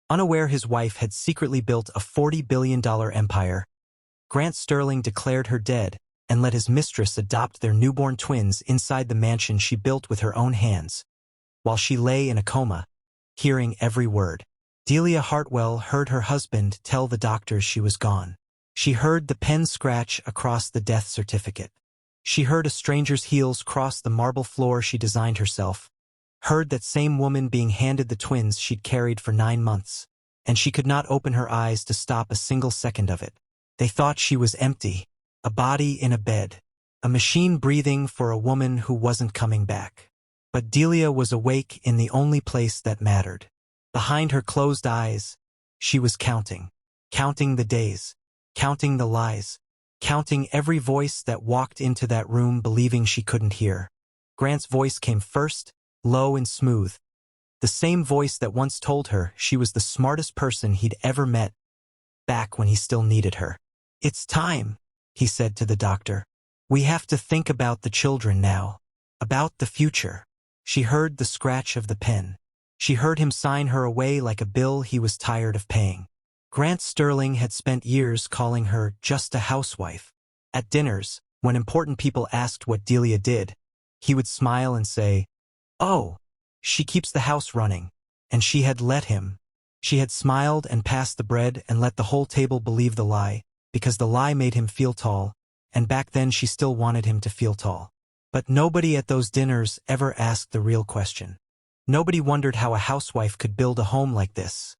Unaware his wife had secretly built a $40 billion empire, Grant Sterling declared her dead and let his mistress adopt their newborn twins inside the mansion she built with her own hands, while she lay in a coma, hearing every word. Delia Hartwell heard her husband tell the doctors she was gone. She heard the pen scratch across the death certificate. She heard a stranger's heels cross the marble floor she designed herself, heard that same woman being handed the twins she'd carried for 9 months, and she could not open her eyes to stop a single second of it. They thought she was empty, a body in a bed, a machine breathing for a woman who wasn't coming back. But Delia was awake in the only place that mattered. Behind her closed eyes, she was counting the days, counting the lies, counting every voice that walked into that room believing she couldn't hear. Grant's voice came first, low and smooth, the same voice that once told her she was the smartest person he'd ever met, back when he still needed her. "It's time," he said to the doctor. "We have to think about the children now, about the future." She heard the scratch of the pen. She heard him sign her away like a bill he was tired of paying. Grant Sterling had spent years calling her just a housewife. At dinners, when important people asked what Delia did, he would smile and say, "Oh, she keeps the house running." And she had let him. She had smiled and passed the bread and let the whole table believe the lie, because the lie made him feel tall, and back then she still wanted him to feel tall. But nobody at those dinners ever asked the real question. Nobody wondered how a housewife could build a home like this.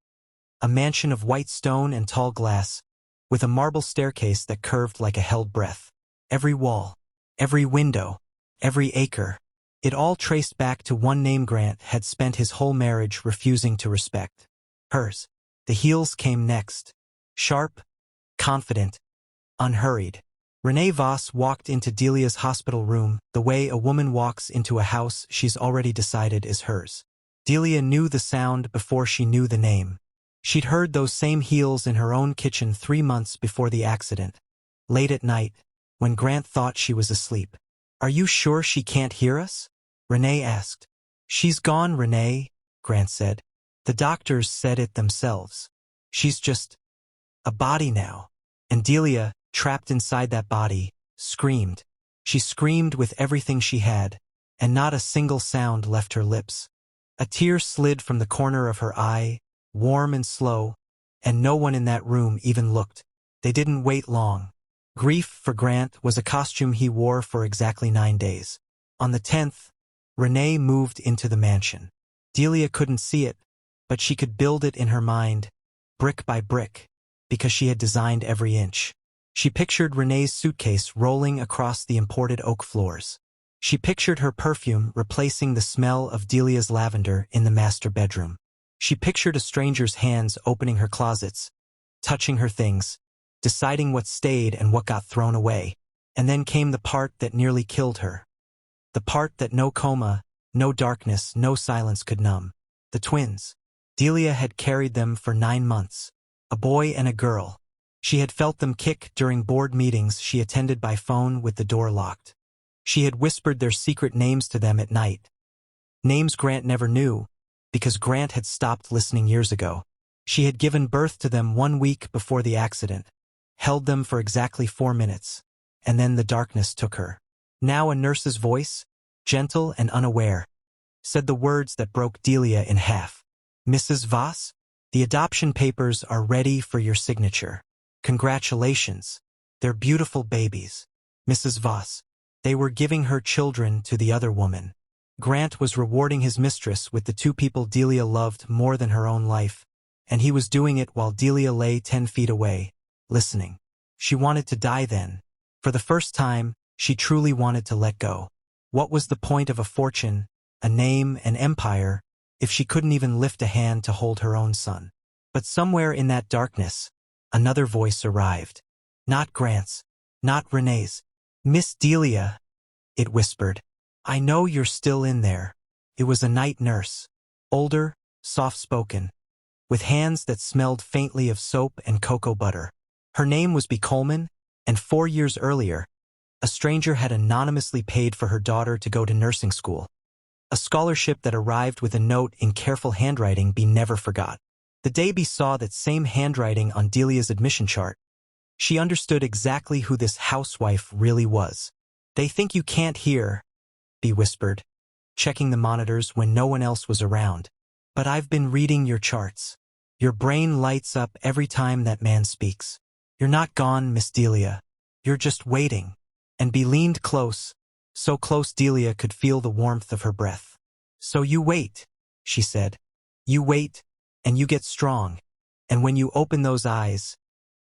A mansion of white stone and tall glass, with a marble staircase that curved like a held breath. Every wall, every window, every acre, it all traced back to one name Grant had spent his whole marriage refusing to respect. Hers. The heels came next. Sharp, confident, unhurried. Renee Voss walked into Delia's hospital room the way a woman walks into a house she's already decided is hers. Delia knew the sound before she knew the name. She'd heard those same heels in her own kitchen 3 months before the accident, late at night, when Grant thought she was asleep. "Are you sure she can't hear us?" Renee asked. "She's gone, Renee," Grant said. "The doctors said it themselves. She's just a body now." And Delia, trapped inside that body, screamed. She screamed with everything she had, and not a single sound left her lips. A tear slid from the corner of her eye, warm and slow, and no one in that room even looked. They didn't wait long. Grief for Grant was a costume he wore for exactly 9 days. On the 10th, Renee moved into the mansion. Delia couldn't see it, but she could build it in her mind, brick by brick, because she had designed every inch. She pictured Renee's suitcase rolling across the imported oak floors. She pictured her perfume replacing the smell of Delia's lavender in the master bedroom. She pictured a stranger's hands opening her closets, touching her things, deciding what stayed and what got thrown away. And then came the part that nearly killed her. The part that no coma, no darkness, no silence could numb. The twins. Delia had carried them for 9 months. A boy and a girl. She had felt them kick during board meetings she attended by phone with the door locked. She had whispered their secret names to them at night. Names Grant never knew, because Grant had stopped listening years ago. She had given birth to them 1 week before the accident, held them for exactly 4 minutes, and then the darkness took her. Now a nurse's voice, gentle and unaware, said the words that broke Delia in half. "Mrs. Voss, the adoption papers are ready for your signature. Congratulations. They're beautiful babies. Mrs. Voss." They were giving her children to the other woman. Grant was rewarding his mistress with the 2 people Delia loved more than her own life, and he was doing it while Delia lay 10 feet away, listening. She wanted to die then. For the first time, she truly wanted to let go. What was the point of a fortune, a name, an empire, if she couldn't even lift a hand to hold her own son? But somewhere in that darkness, another voice arrived. Not Grant's, not Renee's. "Miss Delia," it whispered. "I know you're still in there." It was a night nurse, older, soft-spoken, with hands that smelled faintly of soap and cocoa butter. Her name was B. Coleman, and 4 years earlier, a stranger had anonymously paid for her daughter to go to nursing school, a scholarship that arrived with a note in careful handwriting B never forgot. The day Bee saw that same handwriting on Delia's admission chart, she understood exactly who this housewife really was. "They think you can't hear," Bee whispered, checking the monitors when no one else was around. "But I've been reading your charts. Your brain lights up every time that man speaks. You're not gone, Miss Delia. You're just waiting." And Bee leaned close, so close Delia could feel the warmth of her breath. "So you wait," she said. "You wait, and you get strong. And when you open those eyes,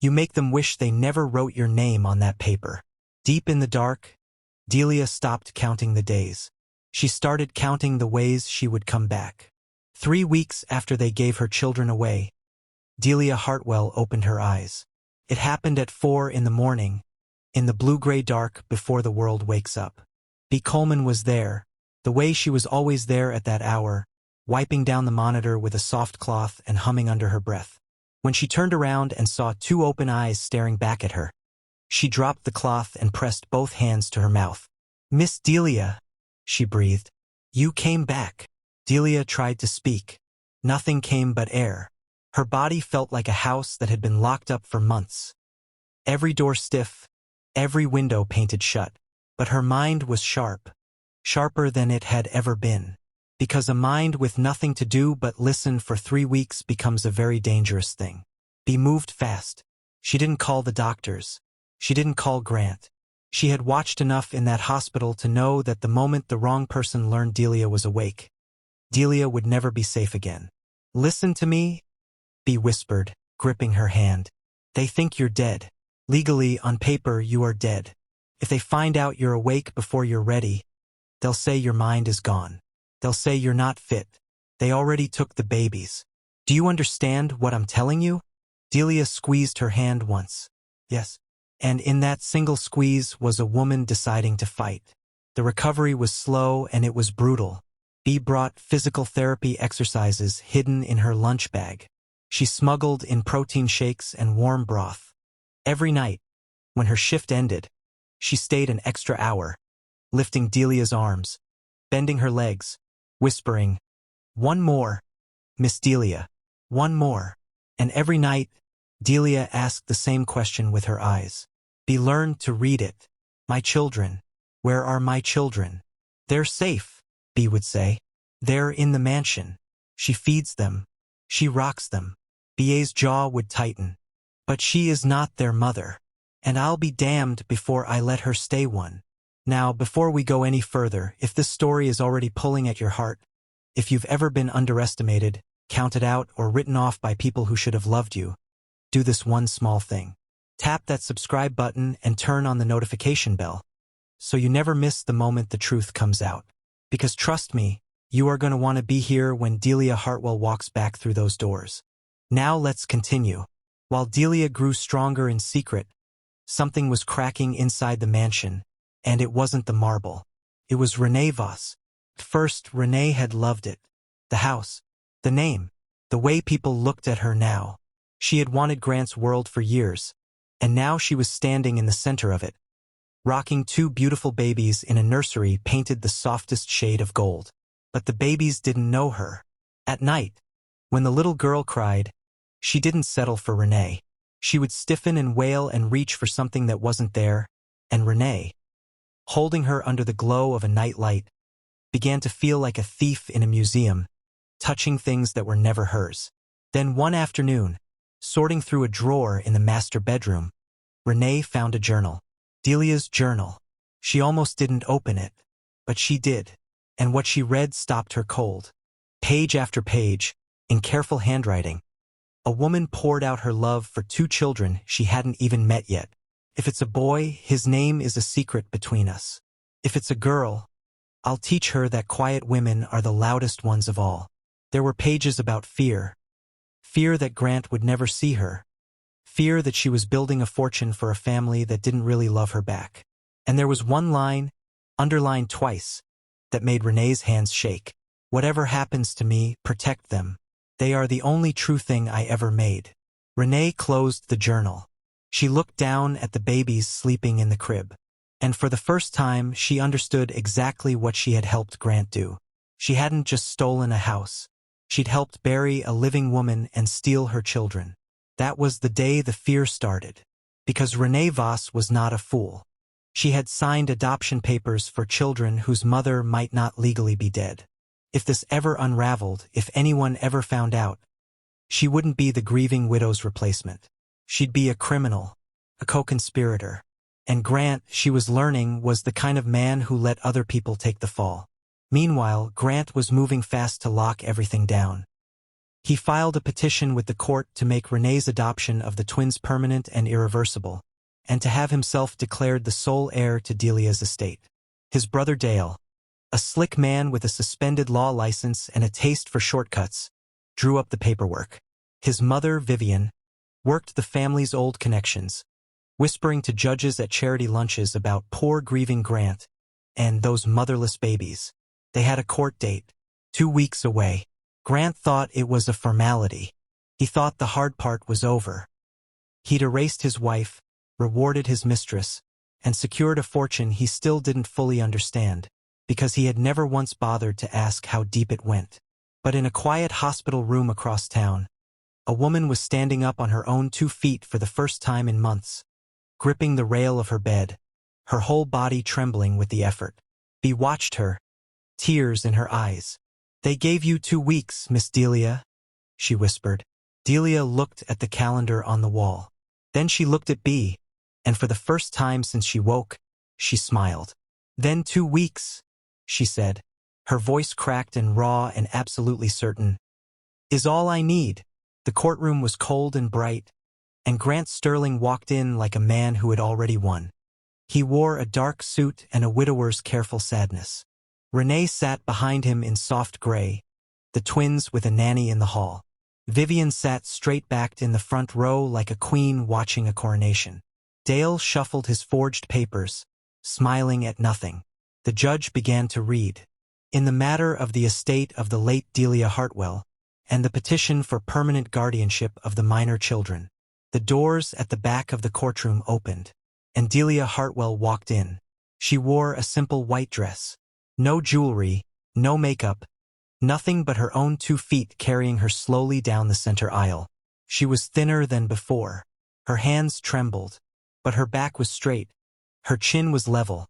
you make them wish they never wrote your name on that paper." Deep in the dark, Delia stopped counting the days. She started counting the ways she would come back. 3 weeks after they gave her children away, Delia Hartwell opened her eyes. It happened at 4 in the morning, in the blue-gray dark before the world wakes up. Bee Coleman was there, the way she was always there at that hour, wiping down the monitor with a soft cloth and humming under her breath. When she turned around and saw 2 open eyes staring back at her, she dropped the cloth and pressed both hands to her mouth. "Miss Delia," she breathed. "You came back." Delia tried to speak. Nothing came but air. Her body felt like a house that had been locked up for months. Every door stiff, every window painted shut. But her mind was sharp, sharper than it had ever been. Because a mind with nothing to do but listen for 3 weeks becomes a very dangerous thing. Bee moved fast. She didn't call the doctors. She didn't call Grant. She had watched enough in that hospital to know that the moment the wrong person learned Delia was awake, Delia would never be safe again. "Listen to me," Bee whispered, gripping her hand. "They think you're dead. Legally, on paper, you are dead. If they find out you're awake before you're ready, they'll say your mind is gone. They'll say you're not fit. They already took the babies. Do you understand what I'm telling you?" Delia squeezed her hand once. Yes. And in that single squeeze was a woman deciding to fight. The recovery was slow and it was brutal. Bee brought physical therapy exercises hidden in her lunch bag. She smuggled in protein shakes and warm broth. Every night, when her shift ended, she stayed an extra hour, lifting Delia's arms, bending her legs, whispering, "One more, Miss Delia, one more." And every night, Delia asked the same question with her eyes. Bee learned to read it. "My children. Where are my children?" "They're safe," Bee would say. "They're in the mansion. She feeds them. She rocks them." B's jaw would tighten. "But she is not their mother. And I'll be damned before I let her stay one." Now, before we go any further, if this story is already pulling at your heart, if you've ever been underestimated, counted out, or written off by people who should have loved you, do this one small thing. Tap that subscribe button and turn on the notification bell, so you never miss the moment the truth comes out. Because trust me, you are going to want to be here when Delia Hartwell walks back through those doors. Now let's continue. While Delia grew stronger in secret, something was cracking inside the mansion, and it wasn't the marble. It was Renee Voss. First, Renee had loved it. The house, the name, the way people looked at her now. She had wanted Grant's world for years, and now she was standing in the center of it, rocking 2 beautiful babies in a nursery painted the softest shade of gold. But the babies didn't know her. At night, when the little girl cried, she didn't settle for Renee. She would stiffen and wail and reach for something that wasn't there, and Renee, holding her under the glow of a night light, began to feel like a thief in a museum, touching things that were never hers. Then one afternoon, sorting through a drawer in the master bedroom, Renee found a journal. Delia's journal. She almost didn't open it, but she did, and what she read stopped her cold. Page after page, in careful handwriting, a woman poured out her love for 2 children she hadn't even met yet. "If it's a boy, his name is a secret between us. If it's a girl, I'll teach her that quiet women are the loudest ones of all." There were pages about fear. Fear that Grant would never see her. Fear that she was building a fortune for a family that didn't really love her back. And there was one line, underlined twice, that made Renee's hands shake. "Whatever happens to me, protect them. They are the only true thing I ever made." Renee closed the journal. She looked down at the babies sleeping in the crib. And for the first time, she understood exactly what she had helped Grant do. She hadn't just stolen a house. She'd helped bury a living woman and steal her children. That was the day the fear started. Because Renee Voss was not a fool. She had signed adoption papers for children whose mother might not legally be dead. If this ever unraveled, if anyone ever found out, she wouldn't be the grieving widow's replacement. She'd be a criminal, a co-conspirator. And Grant, she was learning, was the kind of man who let other people take the fall. Meanwhile, Grant was moving fast to lock everything down. He filed a petition with the court to make Renee's adoption of the twins permanent and irreversible, and to have himself declared the sole heir to Delia's estate. His brother Dale, a slick man with a suspended law license and a taste for shortcuts, drew up the paperwork. His mother, Vivian, worked the family's old connections, whispering to judges at charity lunches about poor grieving Grant and those motherless babies. They had a court date, 2 weeks away. Grant thought it was a formality. He thought the hard part was over. He'd erased his wife, rewarded his mistress, and secured a fortune he still didn't fully understand, because he had never once bothered to ask how deep it went. But in a quiet hospital room across town, a woman was standing up on her own 2 feet for the first time in months, gripping the rail of her bed, her whole body trembling with the effort. Bea watched her, tears in her eyes. "They gave you 2 weeks, Miss Delia," she whispered. Delia looked at the calendar on the wall. Then she looked at Bea, and for the first time since she woke, she smiled. "Then 2 weeks," she said, her voice cracked and raw and absolutely certain, "is all I need." The courtroom was cold and bright, and Grant Sterling walked in like a man who had already won. He wore a dark suit and a widower's careful sadness. Renee sat behind him in soft gray, the twins with a nanny in the hall. Vivian sat straight-backed in the front row like a queen watching a coronation. Dale shuffled his forged papers, smiling at nothing. The judge began to read. In the matter of the estate of the late Delia Hartwell, and the petition for permanent guardianship of the minor children, the doors at the back of the courtroom opened, and Delia Hartwell walked in. She wore a simple white dress. No jewelry, no makeup, nothing but her own 2 feet carrying her slowly down the center aisle. She was thinner than before. Her hands trembled, but her back was straight, her chin was level,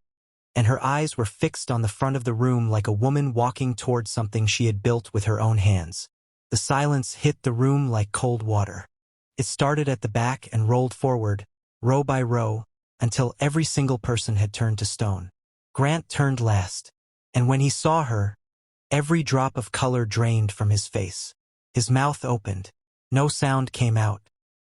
and her eyes were fixed on the front of the room like a woman walking toward something she had built with her own hands. The silence hit the room like cold water. It started at the back and rolled forward, row by row, until every single person had turned to stone. Grant turned last, and when he saw her, every drop of color drained from his face. His mouth opened. No sound came out.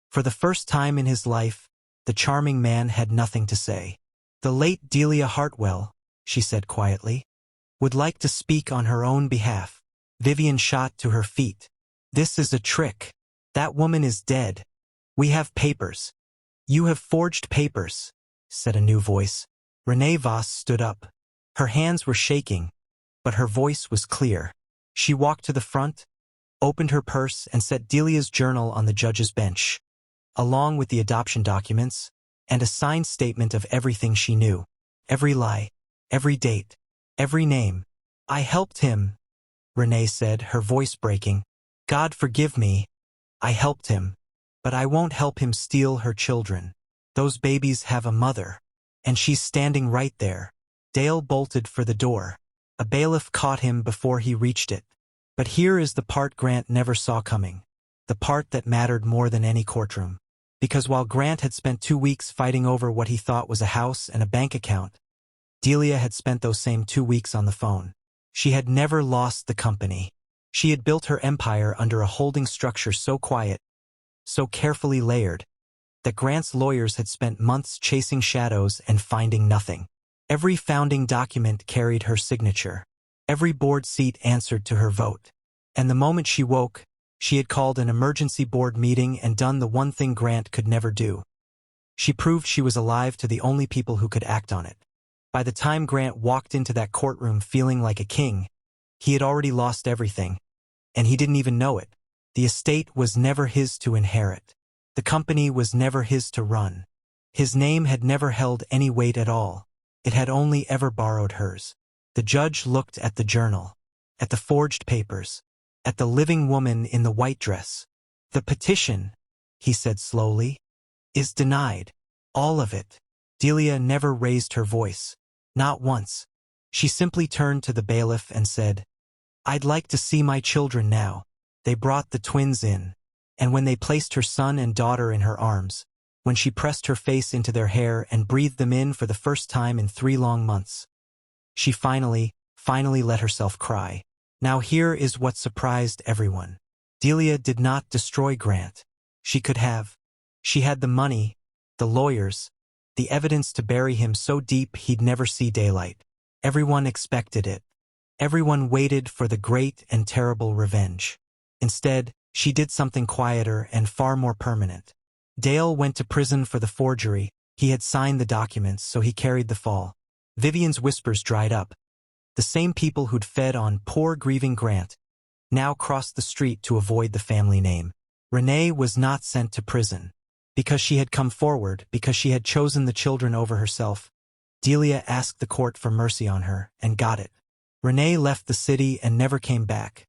For the first time in his life, the charming man had nothing to say. "The late Delia Hartwell," she said quietly, "would like to speak on her own behalf." Vivian shot to her feet. "This is a trick. That woman is dead. We have papers." "You have forged papers," said a new voice. Renee Voss stood up. Her hands were shaking, but her voice was clear. She walked to the front, opened her purse, and set Delia's journal on the judge's bench, along with the adoption documents, and a signed statement of everything she knew. Every lie, every date, every name. "I helped him," Renee said, her voice breaking. "God forgive me. I helped him. But I won't help him steal her children. Those babies have a mother. And she's standing right there." Dale bolted for the door. A bailiff caught him before he reached it. But here is the part Grant never saw coming. The part that mattered more than any courtroom. Because while Grant had spent 2 weeks fighting over what he thought was a house and a bank account, Delia had spent those same 2 weeks on the phone. She had never lost the company. She had built her empire under a holding structure so quiet, so carefully layered, that Grant's lawyers had spent months chasing shadows and finding nothing. Every founding document carried her signature. Every board seat answered to her vote. And the moment she woke, she had called an emergency board meeting and done the one thing Grant could never do. She proved she was alive to the only people who could act on it. By the time Grant walked into that courtroom feeling like a king, he had already lost everything, and he didn't even know it. The estate was never his to inherit. The company was never his to run. His name had never held any weight at all. It had only ever borrowed hers. The judge looked at the journal, at the forged papers, at the living woman in the white dress. "The petition," he said slowly, "is denied. All of it." Delia never raised her voice. Not once. She simply turned to the bailiff and said, "I'd like to see my children now." They brought the twins in, and when they placed her son and daughter in her arms, when she pressed her face into their hair and breathed them in for the first time in 3 long months, she finally let herself cry. Now here is what surprised everyone. Delia did not destroy Grant. She could have. She had the money, the lawyers, the evidence to bury him so deep he'd never see daylight. Everyone expected it. Everyone waited for the great and terrible revenge. Instead, she did something quieter and far more permanent. Dale went to prison for the forgery. He had signed the documents, so he carried the fall. Vivian's whispers dried up. The same people who'd fed on poor grieving Grant now crossed the street to avoid the family name. Renee was not sent to prison. Because she had come forward, because she had chosen the children over herself, Delia asked the court for mercy on her, and got it. Renee left the city and never came back.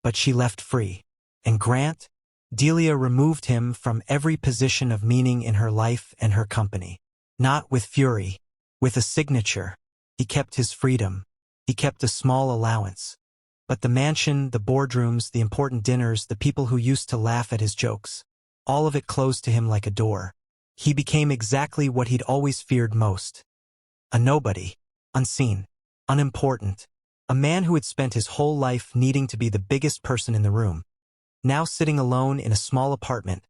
But she left free. And Grant? Delia removed him from every position of meaning in her life and her company. Not with fury, with a signature. He kept his freedom. He kept a small allowance. But the mansion, the boardrooms, the important dinners, the people who used to laugh at his jokes, all of it closed to him like a door. He became exactly what he'd always feared most. A nobody. Unseen. Unimportant. A man who had spent his whole life needing to be the biggest person in the room. Now sitting alone in a small apartment,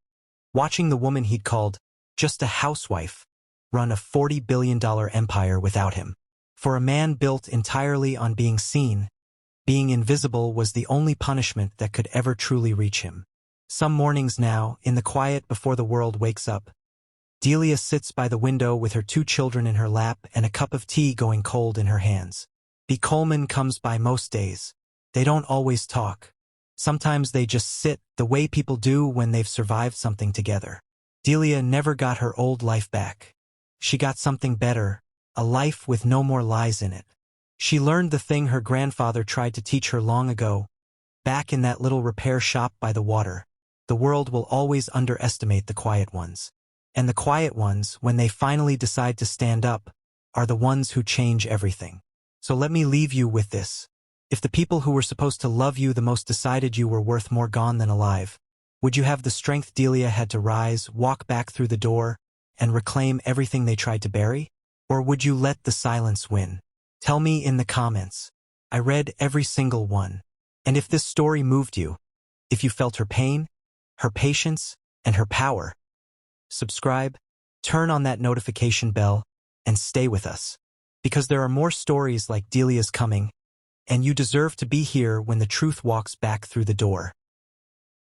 watching the woman he'd called just a housewife run a $40 billion empire without him. For a man built entirely on being seen, being invisible was the only punishment that could ever truly reach him. Some mornings now, in the quiet before the world wakes up, Delia sits by the window with her 2 children in her lap and a cup of tea going cold in her hands. B. Coleman comes by most days. They don't always talk. Sometimes they just sit, the way people do when they've survived something together. Delia never got her old life back. She got something better, a life with no more lies in it. She learned the thing her grandfather tried to teach her long ago, back in that little repair shop by the water. The world will always underestimate the quiet ones. And the quiet ones, when they finally decide to stand up, are the ones who change everything. So let me leave you with this. If the people who were supposed to love you the most decided you were worth more gone than alive, would you have the strength Delia had to rise, walk back through the door, and reclaim everything they tried to bury? Or would you let the silence win? Tell me in the comments. I read every single one. And if this story moved you, if you felt her pain, her patience, and her power, subscribe, turn on that notification bell, and stay with us. Because there are more stories like Delia's coming, and you deserve to be here when the truth walks back through the door.